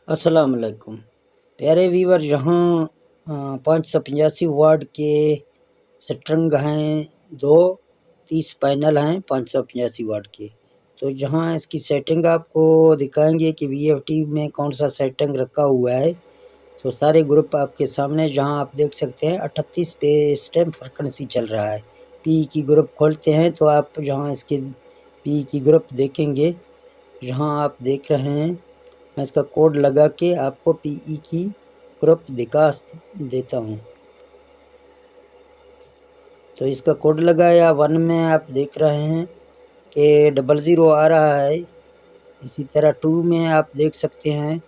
अस्सलाम वालेकुम प्यारे व्यूवर। यहाँ 585 वाट के स्ट्रिंग हैं, दो 30 पैनल हैं 585 वाट के। तो जहाँ इसकी सेटिंग आपको दिखाएंगे कि वीएफटी में कौन सा सेटिंग रखा हुआ है। तो सारे ग्रुप आपके सामने, जहाँ आप देख सकते हैं 38 पे स्टेम फ्रिक्वेंसी चल रहा है। पी की ग्रुप खोलते हैं तो आप जहाँ इसके पी की ग्रुप देखेंगे, यहाँ आप देख रहे हैं। मैं इसका कोड लगा के आपको पीई की ग्रुप दिखा देता हूँ। तो इसका कोड लगाया 1 में आप देख रहे हैं कि 00 आ रहा है। इसी तरह 2 में आप देख सकते हैं,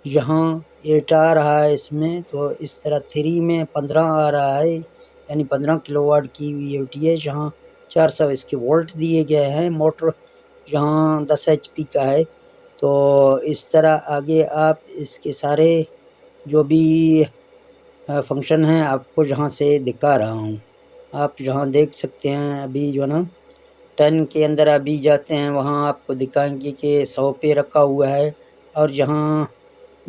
यहाँ 8 आ रहा है इसमें। तो इस तरह 3 में 15 आ रहा है, यानी 15 किलोवाट की वीएफटी है। जहाँ 400 इसके वोल्ट दिए गए हैं। मोटर यहाँ 10 एचपी का है। तो इस तरह आगे आप इसके सारे जो भी फंक्शन हैं आपको यहाँ से दिखा रहा हूँ। आप यहाँ देख सकते हैं, अभी जो ना 10 के अंदर अभी जाते हैं, वहाँ आपको दिखाएंगे कि 100 पे रखा हुआ है। और यहाँ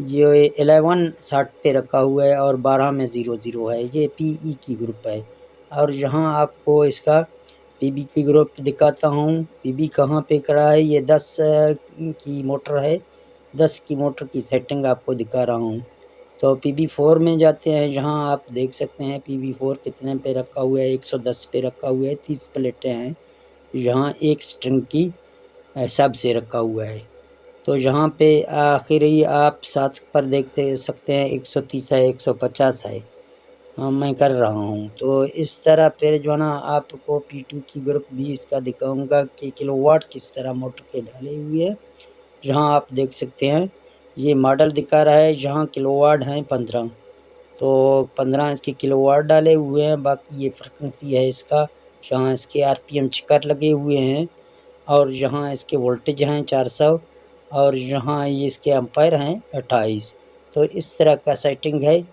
ये 11 60 पे रखा हुआ है और 12 में 00 है। ये पीई की ग्रुप है। और यहाँ आपको इसका पीबी की ग्रुप दिखाता हूँ। पीबी कहाँ पे करा है, ये 10 की मोटर है। 10 की मोटर की सेटिंग आपको दिखा रहा हूँ। तो PB4 में जाते हैं, जहाँ आप देख सकते हैं PB4 कितने पे रखा हुआ है। 110 पे रखा हुआ है। 30 प्लेटें हैं, यहाँ एक स्ट्रिंग की हिसाब से रखा हुआ है। तो यहाँ पे आखिरी आप 7 पर देखते सकते हैं 130 है, 150 है। हाँ, मैं कर रहा हूँ। तो इस तरह फिर जो ना आपको P2 की ग्रुप भी इसका दिखाऊंगा कि किलोवाट किस तरह मोटर के डाले हुए हैं। जहाँ आप देख सकते हैं ये मॉडल दिखा रहा है, जहाँ किलोवाट हैं 15। तो 15 इसके किलोवाट डाले हुए हैं। बाकी ये फ्रिक्वेंसी है इसका, जहाँ इसके आरपीएम चेकर लगे हुए हैं। और यहाँ इसके वोल्टेज हैं 400। और यहाँ ये इसके एम्पायर हैं 28। तो इस तरह का सेटिंग है।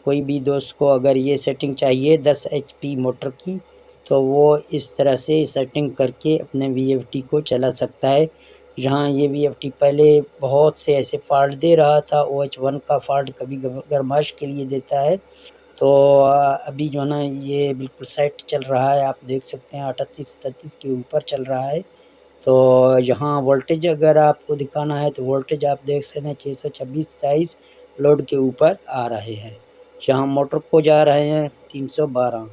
कोई भी दोस्त को अगर ये सेटिंग चाहिए 10 एचपी मोटर की, तो वो इस तरह से सेटिंग करके अपने वीएफटी को चला सकता है। यहाँ ये वीएफटी पहले बहुत से ऐसे फॉल्ट दे रहा था। OH1 का फॉल्ट कभी गर्माश के लिए देता है। तो अभी जो है ना ये बिल्कुल सेट चल रहा है। आप देख सकते हैं 38-33 के ऊपर चल रहा है। तो यहाँ वोल्टेज अगर आपको दिखाना है तो वोल्टेज आप देख सकते हैं 626-23 लोड के ऊपर आ रहे हैं। जहाँ मोटर को जा रहे हैं 312।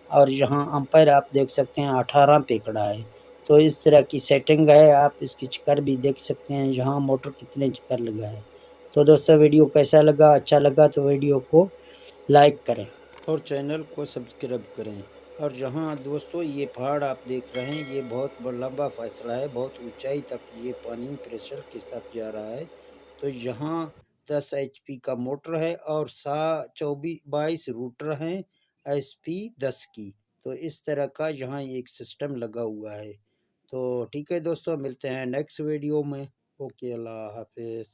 और यहाँ एम्पायर आप देख सकते हैं 18 पे खड़ा है। तो इस तरह की सेटिंग है। आप इसकी चक्कर भी देख सकते हैं, यहाँ मोटर कितने चक्कर लगा है। तो दोस्तों वीडियो कैसा लगा, अच्छा लगा तो वीडियो को लाइक करें और चैनल को सब्सक्राइब करें। और जहाँ दोस्तों ये पहाड़ आप देख रहे हैं, ये बहुत लंबा फैसला है। बहुत ऊंचाई तक ये पानी प्रेशर के साथ जा रहा है। तो यहाँ 10 एचपी का मोटर है और 22 रूटर हैं SP 10 की। तो इस तरह का यहाँ एक सिस्टम लगा हुआ है। तो ठीक है दोस्तों, मिलते हैं नेक्स्ट वीडियो में। ओके, अल्लाह हाफिज़।